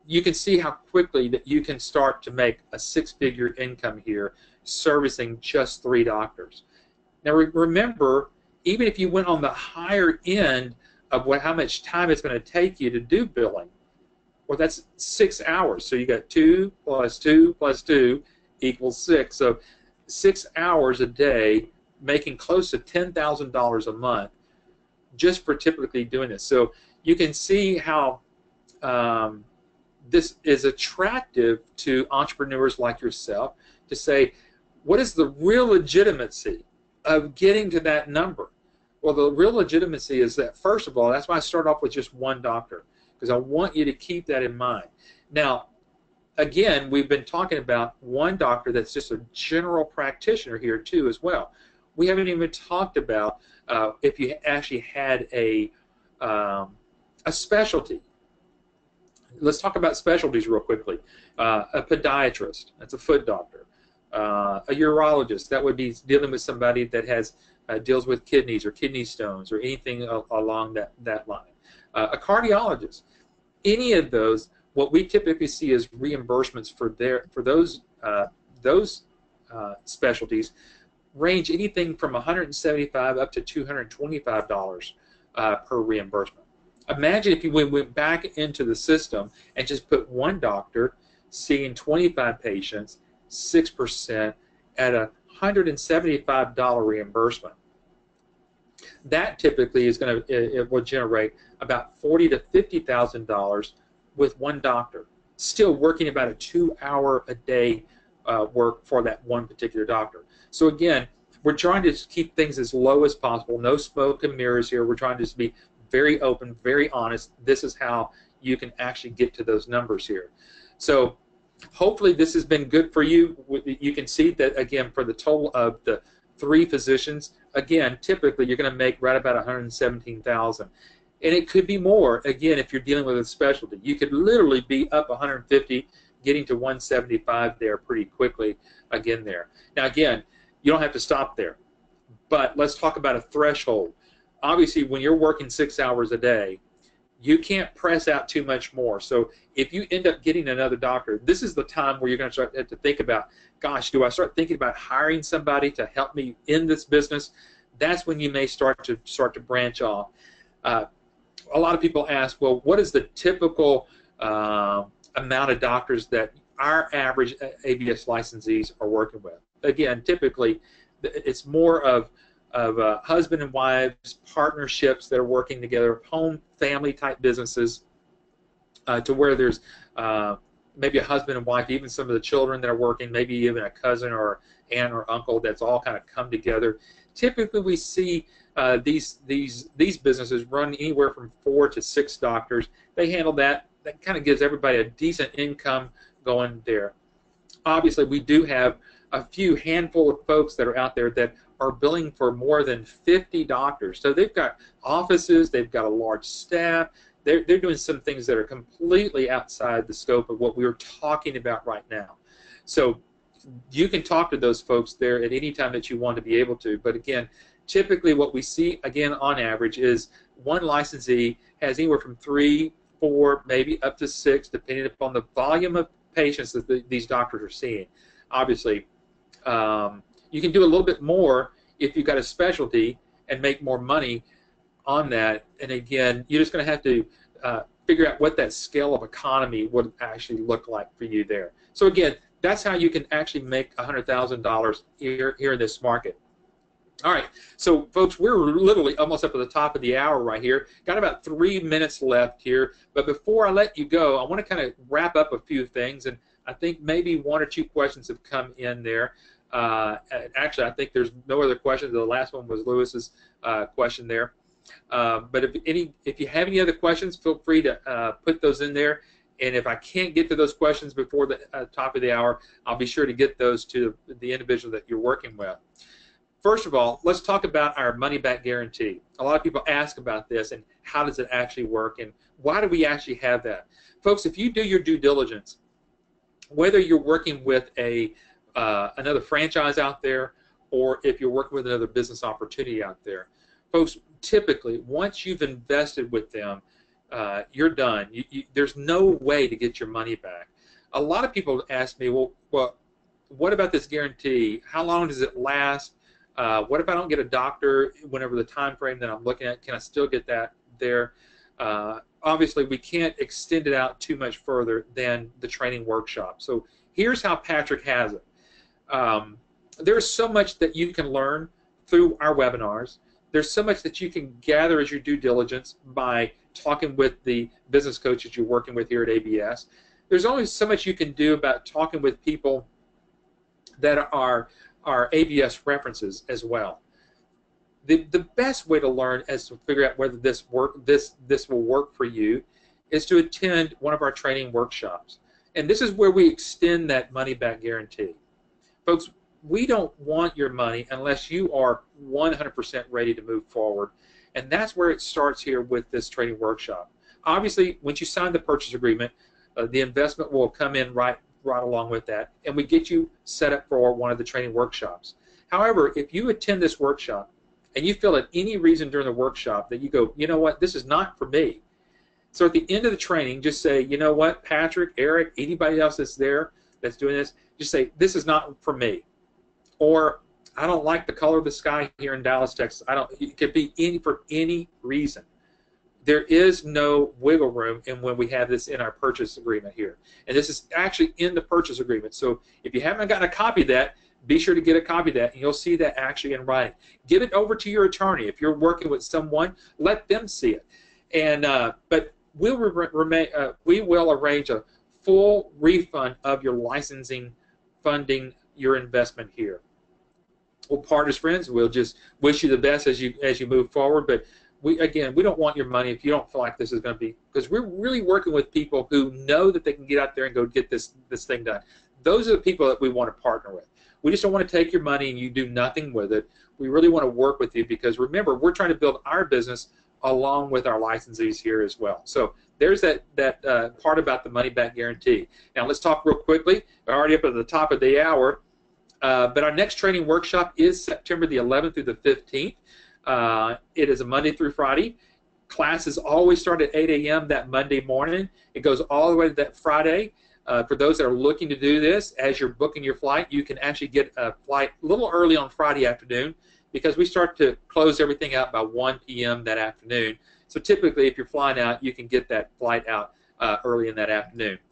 You can see how quickly that you can start to make a 6-figure income here servicing just 3 doctors. Now remember, even if you went on the higher end of how much time it's going to take you to do billing, well, that's 6 hours. So you got 2 plus 2 plus 2 equals 6. So 6 hours a day, making close to $10,000 a month just for typically doing this. So you can see how this is attractive to entrepreneurs like yourself to say, what is the real legitimacy of getting to that number? Well, the real legitimacy is that, first of all, that's why I start off with just 1 doctor, because I want you to keep that in mind. Now, again, we've been talking about 1 doctor that's just a general practitioner here too as well. We haven't even talked about if you actually had a specialty. Let's talk about specialties real quickly. A podiatrist, that's a foot doctor. A urologist, that would be dealing with somebody that has deals with kidneys or kidney stones or anything along that line. A cardiologist, any of those, what we typically see is reimbursements for those specialties range anything from $175 up to $225 per reimbursement. Imagine if you went back into the system and just put one doctor seeing 25 patients, 6% at a $175 reimbursement. That typically is going to, it will generate about $40,000 to $50,000 with one doctor, still working about a 2-hour a day work for that one particular doctor. So again, we're trying to keep things as low as possible. No smoke and mirrors here. We're trying to just be very open, very honest. This is how you can actually get to those numbers here. So hopefully this has been good for you. You can see that, again, for the total of the 3 physicians, again, typically you're going to make right about $117,000. And it could be more, again, if you're dealing with a specialty. You could literally be up 150, getting to 175 there pretty quickly again there. Now, again, you don't have to stop there. But let's talk about a threshold. Obviously, when you're working 6 hours a day, you can't press out too much more. So if you end up getting another doctor, this is the time where you're going to start to think about, gosh, do I start thinking about hiring somebody to help me in this business? That's when you may start to branch off. A lot of people ask, well, what is the typical amount of doctors that our average ABS licensees are working with? Again, typically, it's more of husband and wives, partnerships that are working together, home, family type businesses, to where there's maybe a husband and wife, even some of the children that are working, maybe even a cousin or aunt or uncle that's all kind of come together. Typically, we see these businesses run anywhere from 4 to 6 doctors. They handle that. That kind of gives everybody a decent income going there. Obviously, we do have a few handful of folks that are out there that are billing for more than 50 doctors. So they've got offices, they've got a large staff, they're doing some things that are completely outside the scope of what we were talking about right now. So you can talk to those folks there at any time that you want to be able to. But again, typically what we see, again, on average, is one licensee has anywhere from 3, 4, maybe up to 6, depending upon the volume of patients that these doctors are seeing. Obviously, you can do a little bit more if you've got a specialty and make more money on that. And again, you're just going to have to figure out what that scale of economy would actually look like for you there. So again, that's how you can actually make $100,000 here in this market. All right, so folks, we're literally almost up at the top of the hour right here. Got about 3 minutes left here. But before I let you go, I want to kind of wrap up a few things. And I think maybe 1 or 2 questions have come in there. Actually, I think there's no other questions. The last one was Lewis's question there. But if you have any other questions, feel free to put those in there. And if I can't get to those questions before the top of the hour, I'll be sure to get those to the individual that you're working with. First of all, let's talk about our money-back guarantee. A lot of people ask about this and how does it actually work and why do we actually have that? Folks, if you do your due diligence, whether you're working with another franchise out there or if you're working with another business opportunity out there, folks, typically, once you've invested with them, you're done. There's no way to get your money back. A lot of people ask me, well, what about this guarantee? How long does it last? What if I don't get a doctor whenever the time frame that I'm looking at? Can I still get that there? Obviously, we can't extend it out too much further than the training workshop. So here's how Patrick has it. There's so much that you can learn through our webinars. There's so much that you can gather as your due diligence by talking with the business coaches you're working with here at ABS. There's only so much you can do about talking with people that are ABS references as well. The best way to learn as to figure out whether this will work for you is to attend one of our training workshops. And this is where we extend that money-back guarantee. Folks, we don't want your money unless you are 100% ready to move forward. And that's where it starts here with this training workshop. Obviously, once you sign the purchase agreement, the investment will come in right along with that, and we get you set up for one of the training workshops. However, if you attend this workshop and you feel at any reason during the workshop that you go, you know what, this is not for me. So at the end of the training, just say, you know what, Patrick, Eric, anybody else that's there that's doing this, just say, this is not for me. Or I don't like the color of the sky here in Dallas, Texas. I don't. It could be for any reason. There is no wiggle room in when we have this in our purchase agreement here. And this is actually in the purchase agreement. So if you haven't gotten a copy of that, be sure to get a copy of that, and you'll see that actually in writing. Give it over to your attorney. If you're working with someone, let them see it. And but we will arrange a full refund of your licensing funding your investment here. Well, partners, friends, we'll just wish you the best as you move forward. But we don't want your money if you don't feel like this is going to be, because we're really working with people who know that they can get out there and go get this thing done. Those are the people that we want to partner with. We just don't want to take your money and you do nothing with it. We really want to work with you because, remember, we're trying to build our business along with our licensees here as well. So there's that part about the money-back guarantee. Now let's talk real quickly. We're already up at the top of the hour, but our next training workshop is September the 11th through the 15th. It is a Monday through Friday. Classes always start at 8 a.m. that Monday morning. It goes all the way to that Friday. For those that are looking to do this, as you're booking your flight, you can actually get a flight a little early on Friday afternoon because we start to close everything out by 1 p.m. that afternoon. So typically, if you're flying out, you can get that flight out early in that afternoon.